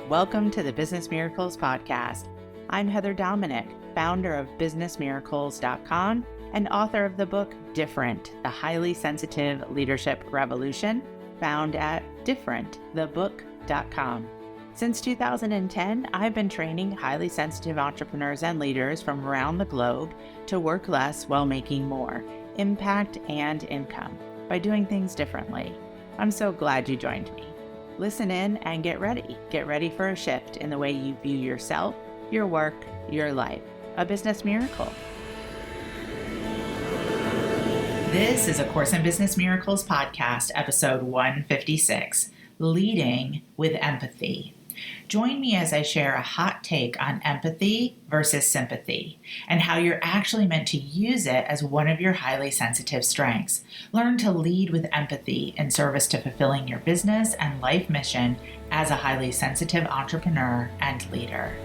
Welcome to the Business Miracles Podcast. I'm Heather Dominick, founder of businessmiracles.com and author of the book Different, the Highly Sensitive Leadership Revolution, found at differentthebook.com. Since 2010, I've been training highly sensitive entrepreneurs and leaders from around the globe to work less while making more impact and income by doing things differently. I'm so glad you joined me. Listen in and get ready. Get ready for a shift in the way you view yourself, your work, your life. A business miracle. This is A Course in Business Miracles podcast, episode 156, Leading with Empathy. Join me as I share a hot take on empathy versus sympathy and how you're actually meant to use it as one of your highly sensitive strengths. Learn to lead with empathy in service to fulfilling your business and life mission as a highly sensitive entrepreneur and leader.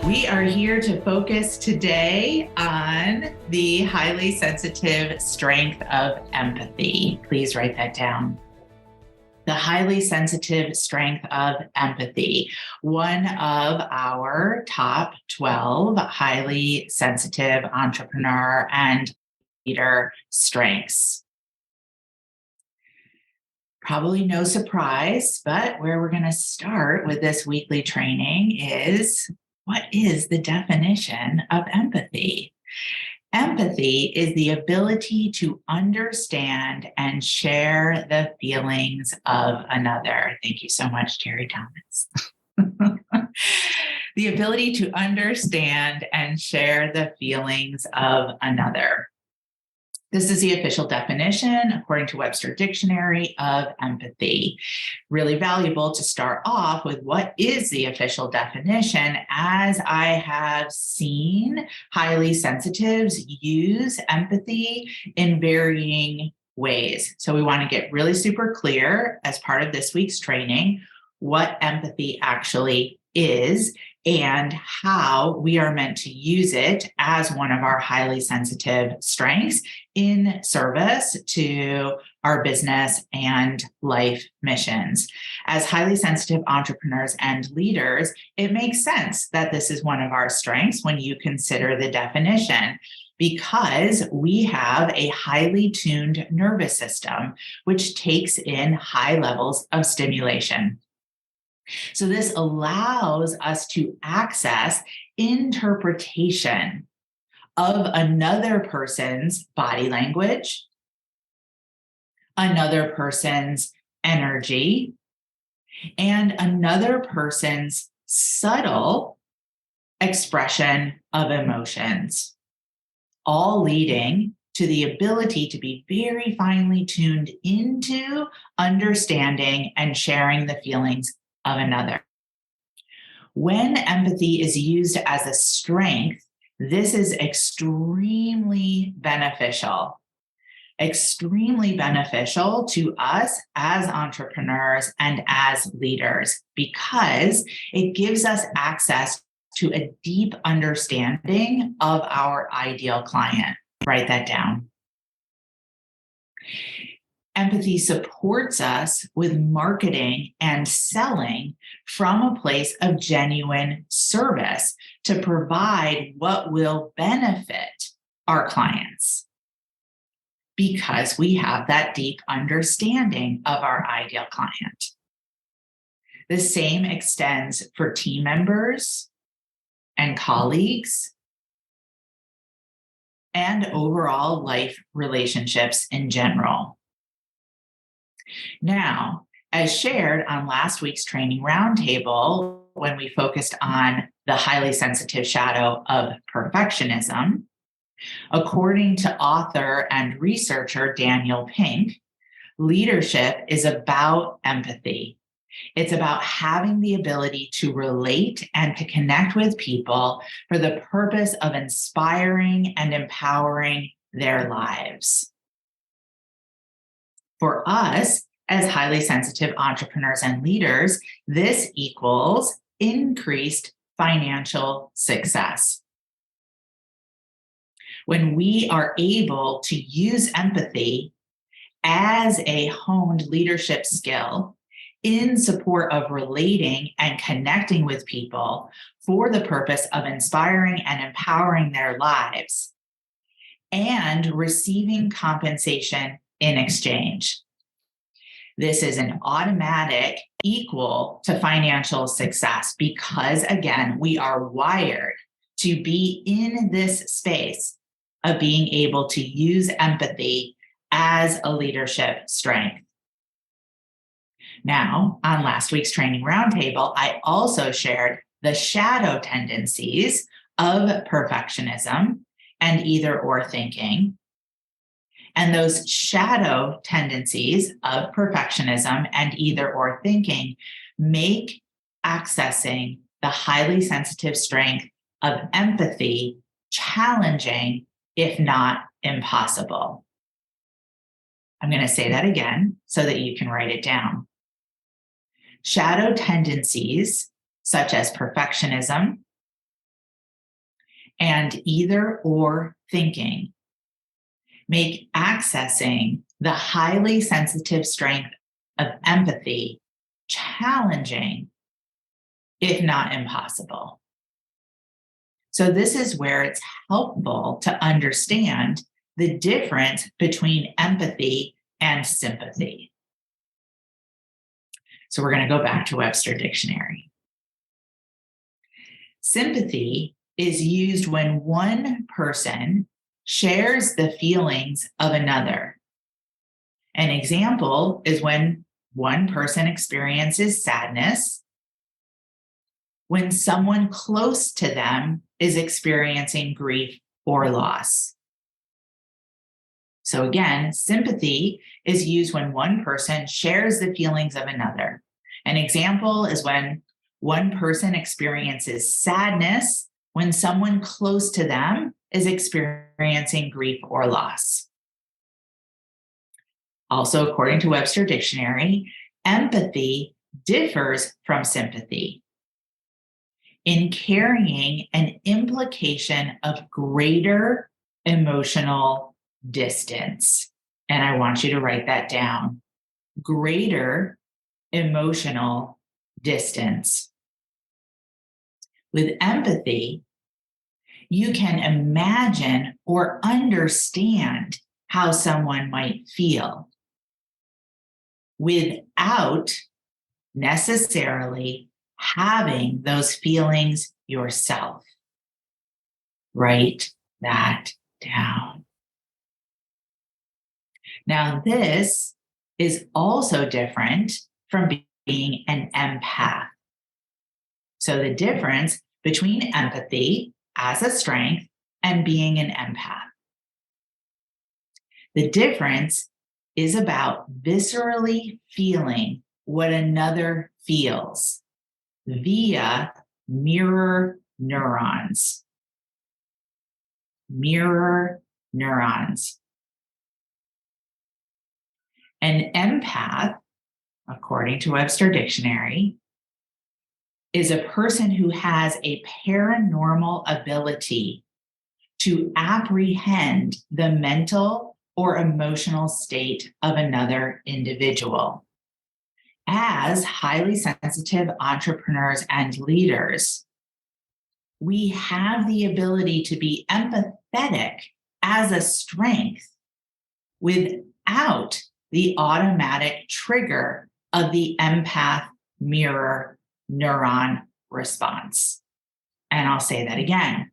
We are here to focus today on the highly sensitive strength of empathy. Please write that down. The highly sensitive strength of empathy, one of our top 12 highly sensitive entrepreneur and leader strengths. Probably no surprise, but where we're going to start with this weekly training is, what is the definition of empathy? Empathy is the ability to understand and share the feelings of another. Thank you so much, Terry Thomas. The ability to understand and share the feelings of another. This is the official definition, according to Webster Dictionary, of empathy. Really valuable to start off with what is the official definition, as I have seen highly sensitives use empathy in varying ways. So we want to get really super clear as part of this week's training what empathy actually is and how we are meant to use it as one of our highly sensitive strengths in service to our business and life missions. As highly sensitive entrepreneurs and leaders, it makes sense that this is one of our strengths when you consider the definition, because we have a highly tuned nervous system, which takes in high levels of stimulation. So this allows us to access interpretation of another person's body language, another person's energy, and another person's subtle expression of emotions, all leading to the ability to be very finely tuned into understanding and sharing the feelings of another. When empathy is used as a strength, this is extremely beneficial to us as entrepreneurs and as leaders, because it gives us access to a deep understanding of our ideal client. Write that down. Empathy supports us with marketing and selling from a place of genuine service to provide what will benefit our clients, because we have that deep understanding of our ideal client. The same extends for team members and colleagues and overall life relationships in general. Now, as shared on last week's training roundtable, when we focused on the highly sensitive shadow of perfectionism, according to author and researcher Daniel Pink, leadership is about empathy. It's about having the ability to relate and to connect with people for the purpose of inspiring and empowering their lives. For us, as highly sensitive entrepreneurs and leaders, this equals increased financial success. When we are able to use empathy as a honed leadership skill in support of relating and connecting with people for the purpose of inspiring and empowering their lives, and receiving compensation in exchange. This is an automatic equal to financial success because, again, we are wired to be in this space of being able to use empathy as a leadership strength. Now, on last week's training roundtable, I also shared the shadow tendencies of perfectionism and either or thinking. And those shadow tendencies of perfectionism and either or thinking make accessing the highly sensitive strength of empathy challenging, if not impossible. I'm going to say that again so that you can write it down. Shadow tendencies, such as perfectionism and either or thinking, make accessing the highly sensitive strength of empathy challenging, if not impossible. So this is where it's helpful to understand the difference between empathy and sympathy. So we're going to go back to Webster Dictionary. Sympathy is used when one person shares the feelings of another. An example is when one person experiences sadness, when someone close to them is experiencing grief or loss. So again, sympathy is used when one person shares the feelings of another. An example is when one person experiences sadness when someone close to them is experiencing grief or loss. Also, according to Webster Dictionary, empathy differs from sympathy in carrying an implication of greater emotional distance. And I want you to write that down. Greater emotional distance. With empathy, you can imagine or understand how someone might feel without necessarily having those feelings yourself. Write that down. Now, this is also different from being an empath. So the difference between empathy as a strength and being an empath. The difference is about viscerally feeling what another feels via mirror neurons. Mirror neurons. An empath, according to Webster Dictionary, is a person who has a paranormal ability to apprehend the mental or emotional state of another individual. As highly sensitive entrepreneurs and leaders, we have the ability to be empathetic as a strength without the automatic trigger of the empath mirror neuron response. And I'll say that again.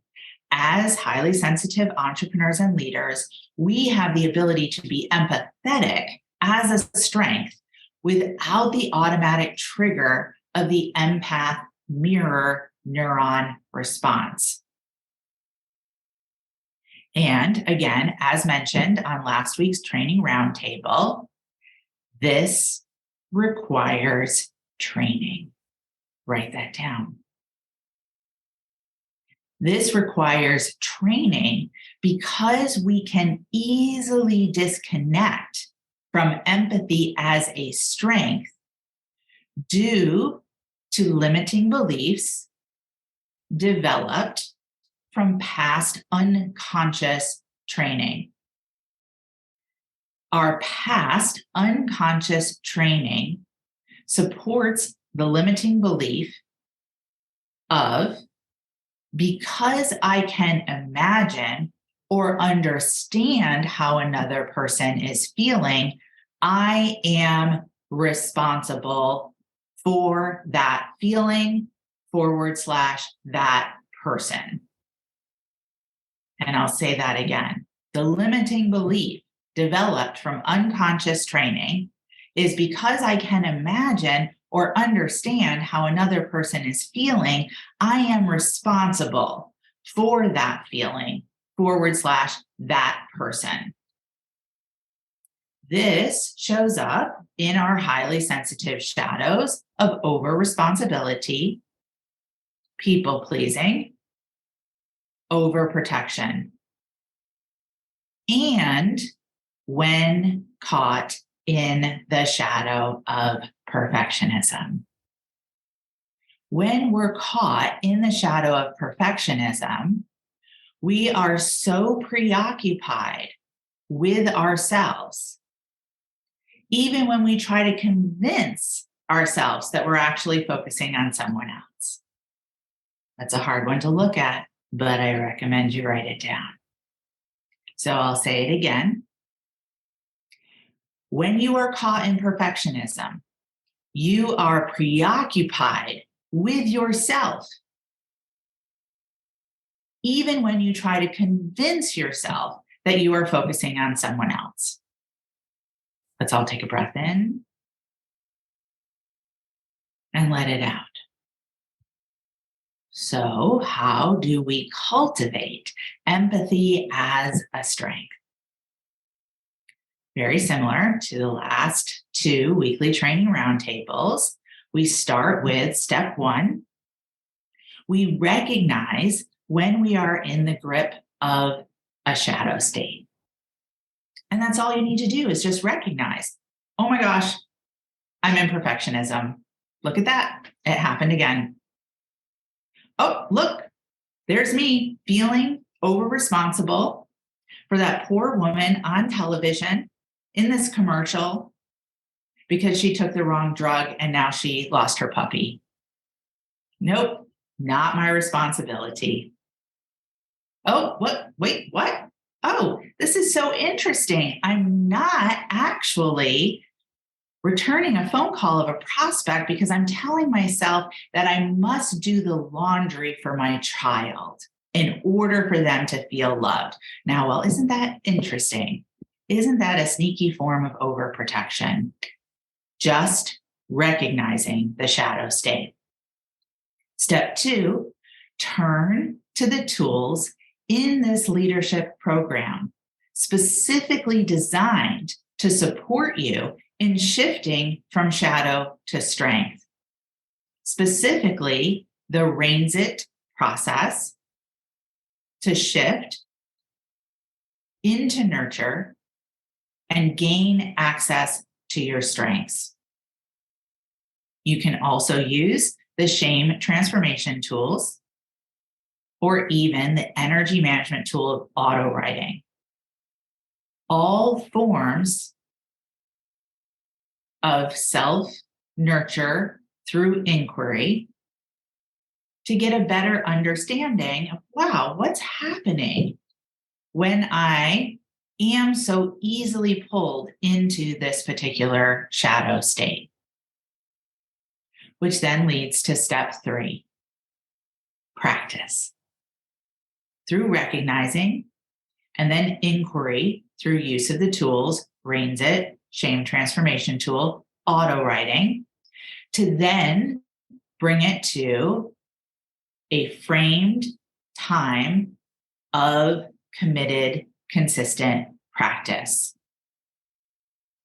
As highly sensitive entrepreneurs and leaders, we have the ability to be empathetic as a strength without the automatic trigger of the empath mirror neuron response. And again, as mentioned on last week's training roundtable, this requires training. Write that down. This requires training because we can easily disconnect from empathy as a strength due to limiting beliefs developed from past unconscious training. Our past unconscious training supports the limiting belief of, because I can imagine or understand how another person is feeling, I am responsible for that feeling / that person. And I'll say that again. The limiting belief developed from unconscious training is, because I can imagine or understand how another person is feeling, I am responsible for that feeling / that person. This shows up in our highly sensitive shadows of over-responsibility, people-pleasing, overprotection, and when caught in the shadow of perfectionism. When we're caught in the shadow of perfectionism, we are so preoccupied with ourselves, even when we try to convince ourselves that we're actually focusing on someone else. That's a hard one to look at, but I recommend you write it down. So I'll say it again. When you are caught in perfectionism, you are preoccupied with yourself, even when you try to convince yourself that you are focusing on someone else. Let's all take a breath in and let it out. So, how do we cultivate empathy as a strength? Very similar to the last 2 weekly training roundtables, we start with step 1. We recognize when we are in the grip of a shadow state. And that's all you need to do, is just recognize, oh my gosh, I'm in perfectionism. Look at that. It happened again. Oh, look, there's me feeling over-responsible for that poor woman on television in this commercial because she took the wrong drug and now she lost her puppy. Nope, not my responsibility. Oh, what? Wait, what? Oh, this is so interesting. I'm not actually returning a phone call of a prospect because I'm telling myself that I must do the laundry for my child in order for them to feel loved. Now, well, isn't that interesting? Isn't that a sneaky form of overprotection? Just recognizing the shadow state. Step 2, turn to the tools in this leadership program, specifically designed to support you in shifting from shadow to strength. Specifically, the Reins It process to shift into nurture and gain access to your strengths. You can also use the shame transformation tools or even the energy management tool of auto writing. All forms of self-nurture through inquiry to get a better understanding of, wow, what's happening when I am so easily pulled into this particular shadow state? Which then leads to step 3, practice. Through recognizing and then inquiry through use of the tools, Reins It, shame transformation tool, auto writing, to then bring it to a framed time of committed, consistent practice.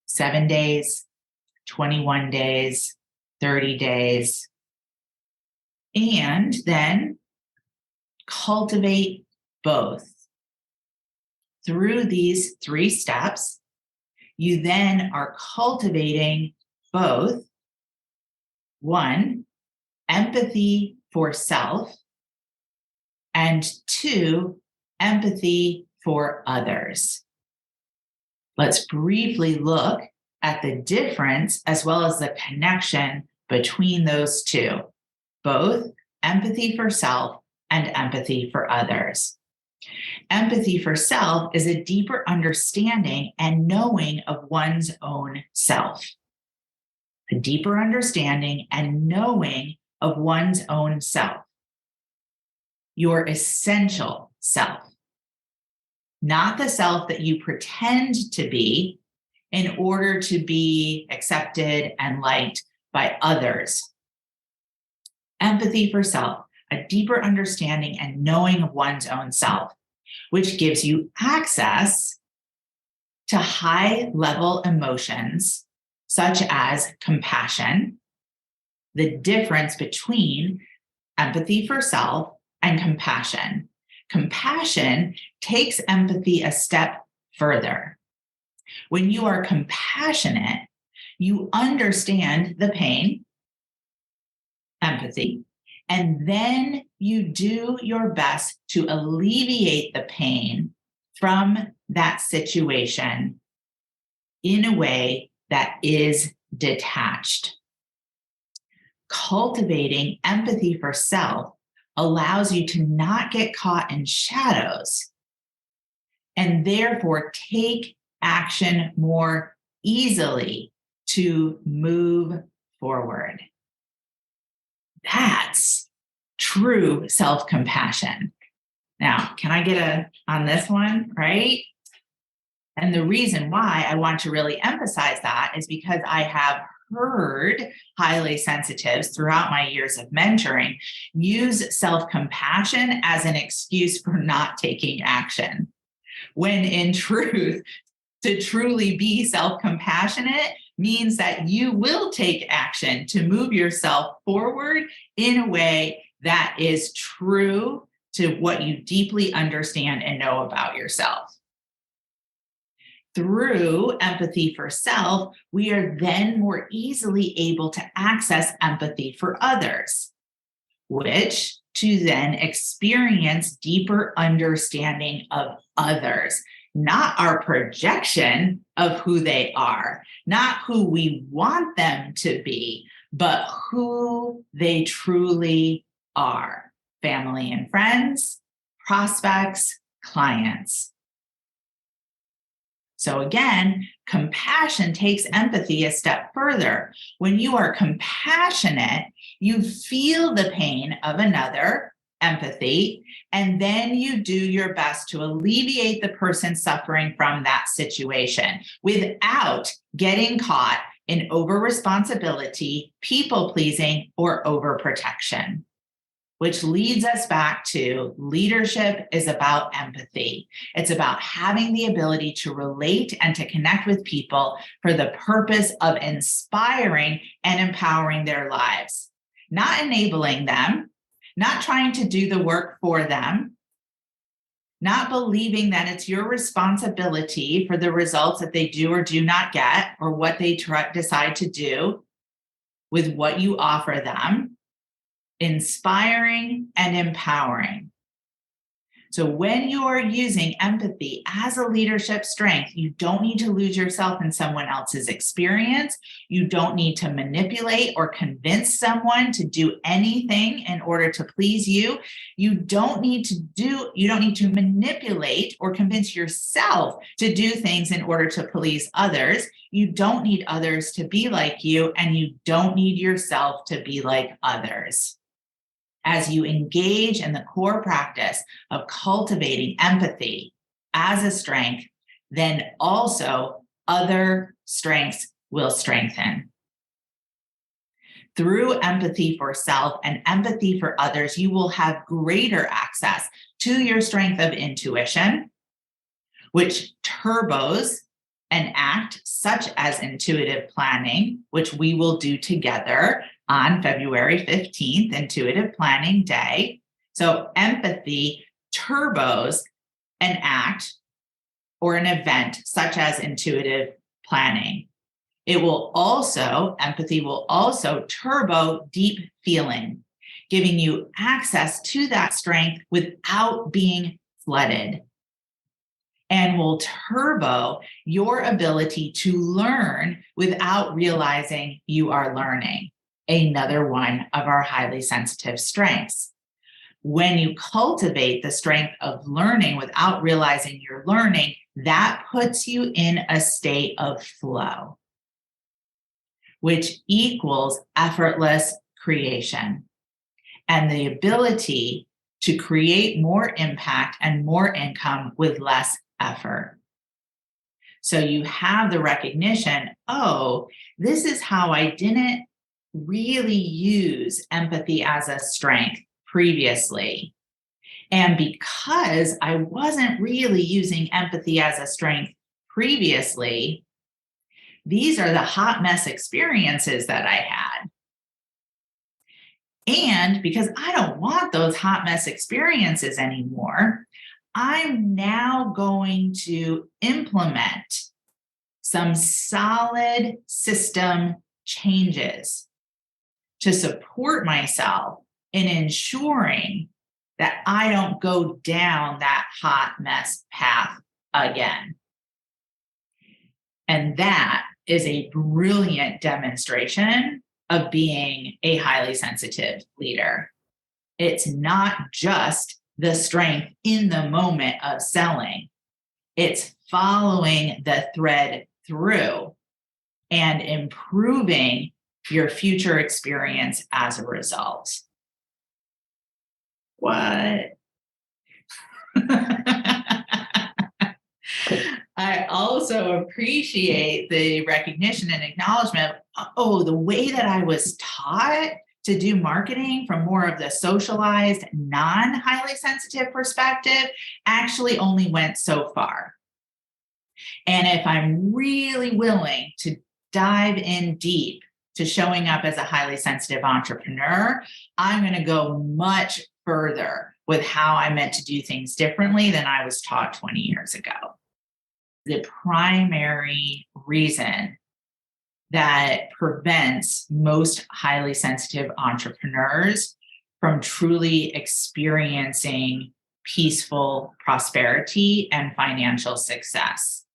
7 days, 21 days, 30 days. And then cultivate both. Through these 3 steps, you then are cultivating both, 1, empathy for self, and 2, empathy for others. Let's briefly look at the difference as well as the connection between those two, both empathy for self and empathy for others. Empathy for self is a deeper understanding and knowing of one's own self. A deeper understanding and knowing of one's own self. Your essential self. Not the self that you pretend to be in order to be accepted and liked by others. Empathy for self, a deeper understanding and knowing of one's own self, which gives you access to high-level emotions such as compassion, the difference between empathy for self and compassion. Compassion takes empathy a step further. When you are compassionate, you understand the pain, empathy, and then you do your best to alleviate the pain from that situation in a way that is detached. Cultivating empathy for self allows you to not get caught in shadows and therefore take action more easily to move forward. That's true self-compassion. Now, can I get on this one, right? And the reason why I want to really emphasize that is because I have heard highly sensitives throughout my years of mentoring use self-compassion as an excuse for not taking action. When in truth, to truly be self-compassionate means that you will take action to move yourself forward in a way that is true to what you deeply understand and know about yourself. Through empathy for self, we are then more easily able to access empathy for others, which to then experience deeper understanding of others, not our projection of who they are, not who we want them to be, but who they truly are. Family and friends, prospects, clients. So again, compassion takes empathy a step further. When you are compassionate, you feel the pain of another, empathy, and then you do your best to alleviate the person suffering from that situation without getting caught in over-responsibility, people-pleasing, or over-protection. Which leads us back to leadership is about empathy. It's about having the ability to relate and to connect with people for the purpose of inspiring and empowering their lives, not enabling them, not trying to do the work for them, not believing that it's your responsibility for the results that they do or do not get or what they decide to do with what you offer them. Inspiring and empowering. So when you're using empathy as a leadership strength, you don't need to lose yourself in someone else's experience. You don't need to manipulate or convince someone to do anything in order to please you. You don't need to manipulate or convince yourself to do things in order to please others. You don't need others to be like you, and you don't need yourself to be like others. As you engage in the core practice of cultivating empathy as a strength, then also other strengths will strengthen. Through empathy for self and empathy for others, you will have greater access to your strength of intuition, which turbos an act such as intuitive planning, which we will do together on February 15th, Intuitive Planning Day. So empathy turbos an act or an event such as intuitive planning. Empathy will also turbo deep feeling, giving you access to that strength without being flooded. and will turbo your ability to learn without realizing you are learning. Another one of our highly sensitive strengths. When you cultivate the strength of learning without realizing you're learning, that puts you in a state of flow, which equals effortless creation and the ability to create more impact and more income with less effort. So you have the recognition, oh, this is how I didn't really use empathy as a strength previously. And because I wasn't really using empathy as a strength previously, these are the hot mess experiences that I had. And because I don't want those hot mess experiences anymore, I'm now going to implement some solid system changes to support myself in ensuring that I don't go down that hot mess path again. And that is a brilliant demonstration of being a highly sensitive leader. It's not just the strength in the moment of selling. It's following the thread through and improving your future experience as a result. What? I also appreciate the recognition and acknowledgement. Oh, the way that I was taught to do marketing from more of the socialized, non-highly sensitive perspective actually only went so far. And if I'm really willing to dive in deep to showing up as a highly sensitive entrepreneur, I'm going to go much further with how I meant to do things differently than I was taught 20 years ago. The primary reason that prevents most highly sensitive entrepreneurs from truly experiencing peaceful prosperity and financial success.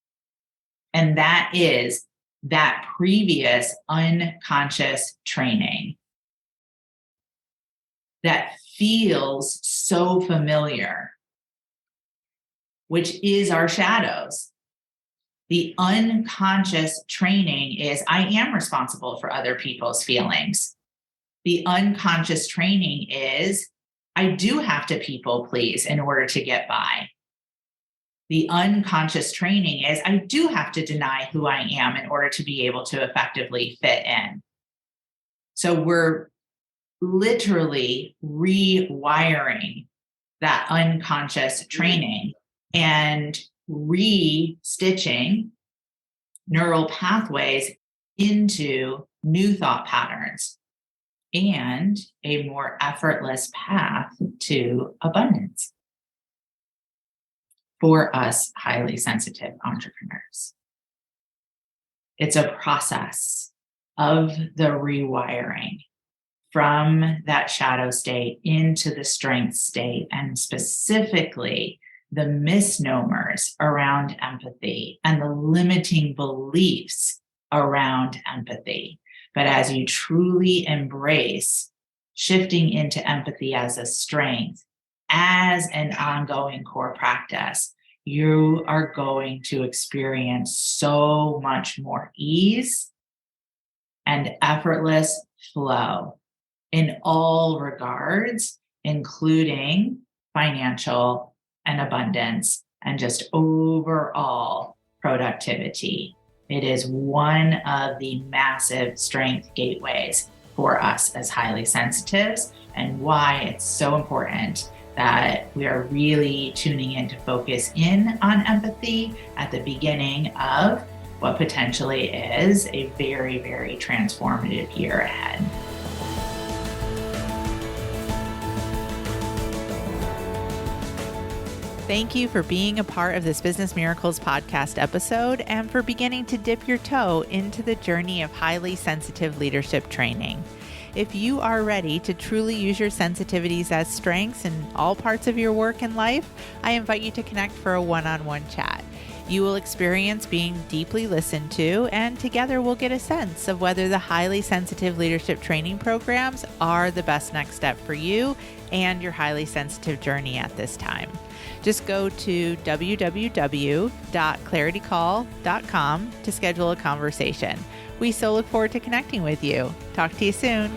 And that is that previous unconscious training that feels so familiar, which is our shadows. The unconscious training is I am responsible for other people's feelings. The unconscious training is I do have to people please in order to get by. The unconscious training is I do have to deny who I am in order to be able to effectively fit in. So we're literally rewiring that unconscious training and re-stitching neural pathways into new thought patterns and a more effortless path to abundance for us highly sensitive entrepreneurs. It's a process of the rewiring from that shadow state into the strength state, and specifically the misnomers around empathy and the limiting beliefs around empathy. But as you truly embrace shifting into empathy as a strength, as an ongoing core practice, you are going to experience so much more ease and effortless flow in all regards, including financial and abundance and just overall productivity. It is one of the massive strength gateways for us as highly sensitives, and why it's so important that we are really tuning in to focus in on empathy at the beginning of what potentially is a very, very transformative year ahead. Thank you for being a part of this Business Miracles podcast episode and for beginning to dip your toe into the journey of highly sensitive leadership training. If you are ready to truly use your sensitivities as strengths in all parts of your work and life, I invite you to connect for a one-on-one chat. You will experience being deeply listened to, and together we'll get a sense of whether the highly sensitive leadership training programs are the best next step for you and your highly sensitive journey at this time. Just go to www.claritycall.com to schedule a conversation. We so look forward to connecting with you. Talk to you soon.